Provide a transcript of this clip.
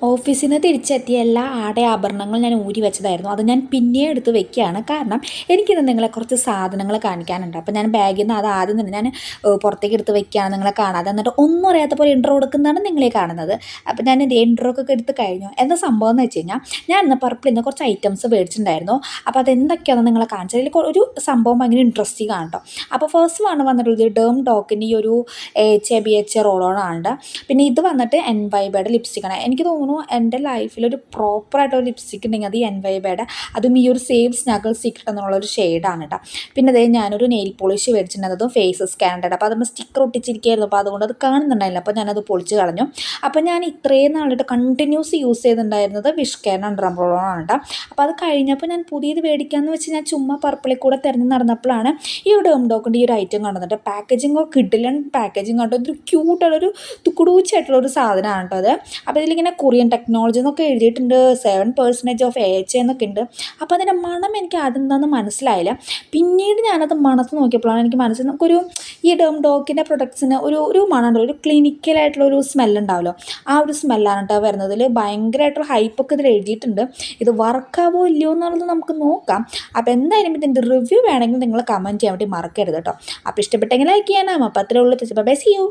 ഓഫീസിൽ നിന്ന് തിരിച്ചെത്തിയ എല്ലാ ആഭരണങ്ങളും ഞാൻ ഊരി വെച്ചതായിരുന്നു. അത് ഞാൻ പിന്നെയും എടുത്ത് വെക്കുകയാണ്. കാരണം എനിക്കിന്ന് നിങ്ങളെ കുറച്ച് സാധനങ്ങൾ കാണിക്കാനുണ്ട്. അപ്പോൾ ഞാൻ ബാഗിൽ നിന്ന് അത് ആദ്യം തന്നെ ഞാൻ പുറത്തേക്ക് എടുത്ത് വെക്കുകയാണ് നിങ്ങളെ കാണാതെ. എന്നിട്ട് ഒന്നും അറിയാത്ത പോലെ ഇൻട്രോ കൊടുക്കുന്നതാണ് നിങ്ങളെ കാണുന്നത്. അപ്പോൾ ഞാൻ എൻ്റെ ഇൻട്രോ ഒക്കെ എടുത്ത് കഴിഞ്ഞു. എന്താ സംഭവം എന്ന് വെച്ച് കഴിഞ്ഞാൽ, ഞാൻ ഇന്ന് പർപ്പിളിൽ നിന്ന് കുറച്ച് ഐറ്റംസ് മേടിച്ചിട്ടുണ്ടായിരുന്നു. അപ്പോൾ അതെന്തൊക്കെയാണെന്ന് നിങ്ങളെ കാണിച്ചത്. അതിൽ ഒരു സംഭവം ഭയങ്കര ഇൻട്രസ്റ്റിംഗ് ആണ് കേട്ടോ. അപ്പോൾ ഫസ്റ്റ് വന്നിട്ടുള്ളത് ഡേം ഡോക്കിൻ്റെ ഈ ഒരു ചെബിയച്ച റോളോണാണ്. പിന്നെ ഇത് വന്നിട്ട് എൻവൈബയുടെ ലിപ്സ്റ്റിക്കാണ്. എനിക്ക് തോന്നുന്നു എൻ്റെ ലൈഫിലൊരു പ്രോപ്പറായിട്ടൊരു ലിപ്സ്റ്റിക്ക് ഉണ്ടെങ്കിൽ അത് എൻവൈബയുടെ, അതും ഈ ഒരു സേവ് സ്നഗിൾ സീക്രട്ട് എന്നുള്ളൊരു ഷെയ്ഡാണ് കേട്ടോ. പിന്നെ അതേ ഞാനൊരു നെയിൽ പോളിഷ് മേടിച്ചിട്ടുണ്ട്. അതും ഫേസ് സ്കാൻഡഡ്. അപ്പോൾ അതുമ്പോൾ സ്റ്റിക്കർ ഒട്ടിച്ചിരിക്കുകയായിരുന്നു. അപ്പോൾ അതുകൊണ്ട് അത് കാണുന്നുണ്ടായില്ല. അപ്പോൾ ഞാനത് പൊളിച്ച് കളഞ്ഞു. അപ്പോൾ ഞാൻ ഇത്രയും നാളിട്ട് കണ്ടിന്യൂസ് യൂസ് ചെയ്തിട്ടുണ്ടായിരുന്നത് വിഷ്കേൻ അണ്ടർ അംബ്രോളാണ് കേട്ടോ. അപ്പോൾ അത് കഴിഞ്ഞപ്പോൾ ഞാൻ പുതിയത് മേടിക്കാമെന്ന് വെച്ച് ഞാൻ ചുമ്മാ പർപ്പിളിൽ കൂടെ തിരഞ്ഞ് നടന്നപ്പോഴാണ് ഈ ഒരു ഡേം ഡോക്കിൻ്റെ ഈ ഒരു ഐറ്റം കാണുന്നുണ്ട്. പാക്കേജിങ് ഒക്കെ കിഡിലൻ പാക്കേജിങ് കണ്ടോ. ഒരു ക്യൂട്ടുള്ളൊരു തുക്കുടൂച്ചായിട്ടുള്ളൊരു സാധനമാണ് കേട്ടോ അത്. അപ്പോൾ ഇതിലിങ്ങനെ കൊറിയൻ ടെക്നോളജി എന്നൊക്കെ എഴുതിയിട്ടുണ്ട്. 7% ഓഫ് AHA എന്നൊക്കെ ഉണ്ട്. അപ്പോൾ അതിൻ്റെ മണം എനിക്ക് അതെന്താണെന്ന് മനസ്സിലായില്ല. പിന്നീട് ഞാനത് മണത്ത് നോക്കിയപ്പോഴാണ് എനിക്ക് മനസ്സിൽ നമുക്കൊരു ഈ ഡേം ഡോക്കിൻ്റെ പ്രൊഡക്ട്സിന് ഒരു മണം, ഒരു ക്ലിനിക്കലായിട്ടുള്ളൊരു സ്മെല്ലുണ്ടാവുമല്ലോ, ആ ഒരു സ്മെല്ലാണ് കേട്ടോ വരുന്നതിൽ. ഭയങ്കരമായിട്ടുള്ള ഹൈപ്പൊക്കെ ഇതിൽ എഴുതിയിട്ടുണ്ട്. ഇത് വർക്കാവോ ഇല്ലയോ എന്നുള്ളത് നമുക്ക് നോക്കാം. അപ്പോൾ എന്തായാലും ഇതിൻ്റെ റിവ്യൂ വേണമെങ്കിൽ നിങ്ങൾ കമൻറ്റ് ചെയ്യാൻ വേണ്ടി മറക്കരുത് കേട്ടോ. അപ്പോൾ ഇഷ്ടപ്പെട്ടെങ്കിൽ ലൈക്ക് ചെയ്യാനാകും. അപ്പോൾ അത്രേ ഉള്ളൂ. Bye, see U.